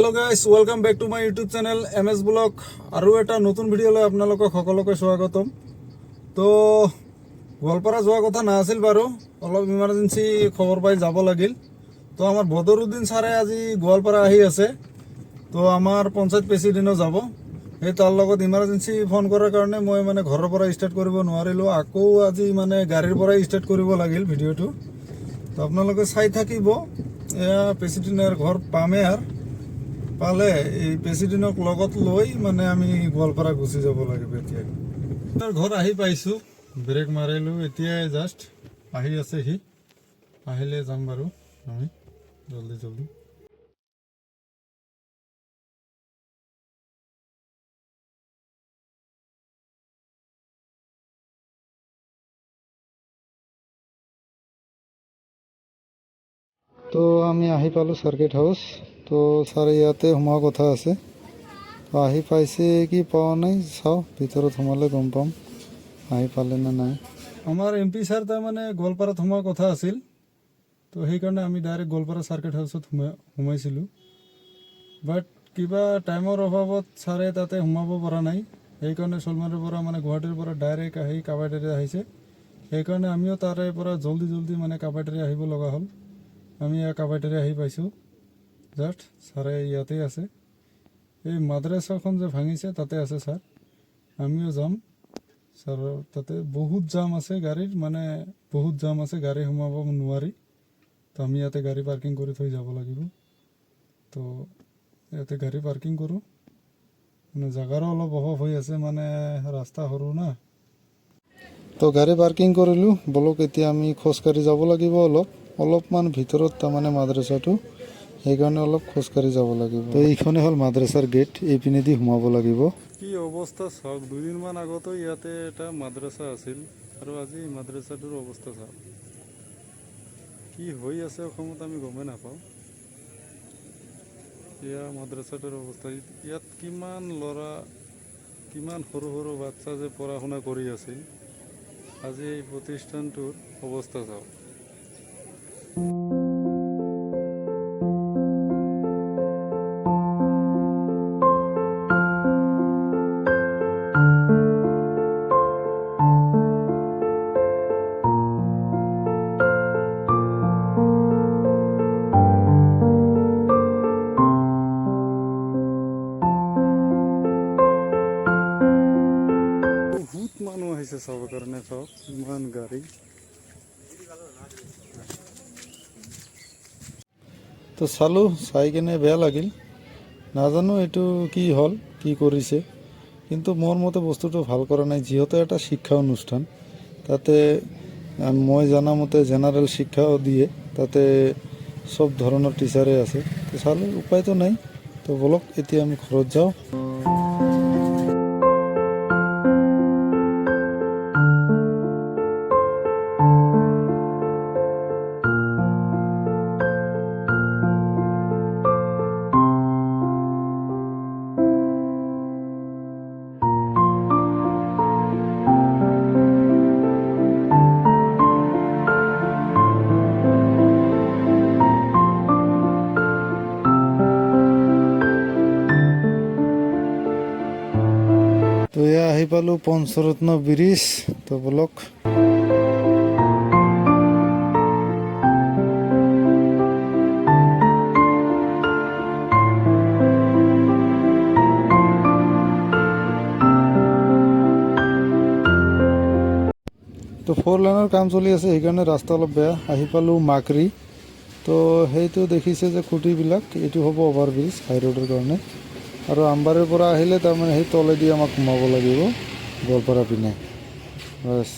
Hello guys welcome back to my YouTube channel MS blog আৰু এটা নতুন ভিডিঅ'লৈ আপোনালোকক সকলোকে স্বাগতম। তো গোৱালপাৰা যোৱা কথা নাছিল বাৰু, অলপ ইমাৰ্জেঞ্চি খবৰ পাই যাব লাগিল। তো আমাৰ বদৰুদ্দিন ছাৰে আজি গোৱালপাৰা আহি আছে, তো আমাৰ পঞ্চায়ত প্ৰেচিডেণ্টও যাব। এই তাৰ লগত ইমাৰ্জেঞ্চি ফোন কৰাৰ কাৰণে মই মানে ঘৰৰ পৰা ষ্টাৰ্ট কৰিব নোৱাৰিলোঁ, আকৌ আজি মানে গাড়ীৰ পৰাই ষ্টাৰ্ট কৰিব লাগিল ভিডিঅ'টো। তো আপোনালোকে চাই থাকিব। এয়া প্ৰেচিডেণ্টৰ ঘৰ পামে আৰু পালে এই প্ৰেচিডেণ্টক লগত লৈ মানে আমি গোৱালপাৰা গুচি যাব লাগিব। এতিয়া ঘৰ আহি পাইছোঁ, ব্ৰেক মাৰিলোঁ, এতিয়াই জাষ্ট আহি আছে সি, আহিলে যাম বাৰু আমি জলদি জলদি। তো আমি আহি পালোঁ চাৰ্কিট হাউচ। তো ছাৰ ইয়াতে সোমোৱা কথা আছে, তো আহি পাইছে কি পোৱা নাই, চাওঁ ভিতৰত সোমালে গম পাম আহি পালে নে নাই। আমাৰ MP ছাৰ তাৰমানে গোৱালপাৰাত সোমোৱা কথা আছিল, তো সেইকাৰণে আমি ডাইৰেক্ট গোৱালপাৰা চাৰ্কিট হাউচত সোমাইছিলোঁ। বাট কিবা টাইমৰ অভাৱত ছাৰে তাতে সোমাব পৰা নাই, সেইকাৰণে শোলমাৰীৰ পৰা মানে গুৱাহাটীৰ পৰা ডাইৰেক্ট আহি কাবাইটেৰে আহিছে। সেইকাৰণে আমিও তাৰে পৰা জলদি মানে কাবাইটেৰে আহিব লগা হ'ল। আমি কাবাইটেৰে আহি পাইছোঁ জাষ্ট, ছাৰে ইয়াতে আছে। এই মাদ্ৰাছাখন যে ভাঙিছে তাতে আছে ছাৰ, আমিও যাম ছাৰৰ তাতে। বহুত জাম আছে গাড়ীৰ, মানে বহুত জাম আছে, গাড়ী সোমাব নোৱাৰি। তো আমি ইয়াতে গাড়ী পাৰ্কিং কৰি থৈ যাব লাগিব। তো ইয়াতে গাড়ী পাৰ্কিং কৰোঁ, মানে জেগাৰো অলপ অভাৱ হৈ আছে, মানে ৰাস্তা সৰু না। তো গাড়ী পাৰ্কিং কৰিলোঁ, বলক এতিয়া আমি খোজকাঢ়ি যাব লাগিব অলপমান ভিতৰত তাৰমানে মাদ্ৰাছাটো, সেইকাৰণে অলপ খোজকাঢ়ি যাব লাগিব। তো এইখনে হ'ল মাদ্ৰাছাৰ গেট, এইপিনেদি সোমাব লাগিব। কি অৱস্থা চাওক, দুদিনমান আগতো ইয়াতে এটা মাদ্ৰাছা আছিল আৰু আজি মাদ্ৰাছাটোৰ অৱস্থা চাওক। কি হৈ আছে অসমত আমি গমেই নাপাওঁ। এয়া মাদ্ৰাছাটোৰ অৱস্থা। ইয়াত কিমান ল'ৰা, কিমান সৰু সৰু বাচ্চা যে পঢ়া শুনা কৰি আছিল, আজি এই প্ৰতিষ্ঠানটোৰ অৱস্থা চাওক। বহুত মানুহ আহিছে চাবৰ কাৰণে, চাওক ইমান গাড়ী। তো চালোঁ, চাই কিনে বেয়া লাগিল। নাজানো এইটো কি হ'ল, কি কৰিছে, কিন্তু মোৰ মতে বস্তুটো ভাল কৰা নাই। যিহেতু এটা শিক্ষা অনুষ্ঠান, তাতে মই জানামতে জেনেৰেল শিক্ষাও দিয়ে, তাতে চব ধৰণৰ টিচাৰে আছে। তো চালোঁ উপায়তো নাই, তো বলক এতিয়া আমি ঘৰত যাওঁ। তো এয়া আহি পালোঁ পঞ্চৰত্ন ব্ৰিজ। তো বলক তো 4 লাইনৰ কাম চলি আছে, সেইকাৰণে ৰাস্তা অলপ বেয়া। আহি পালোঁ মাকৰি। তো সেইটো দেখিছে যে খুঁটিবিলাক, এইটো হ'ব অভাৰব্ৰিজ হাই ৰোডৰ কাৰণে। আৰু আমবাৰীৰ পৰা আহিলে তাৰমানে সেই তলেদি আমাক সোমাব লাগিব গোৱালপাৰা পিনে, বাছ।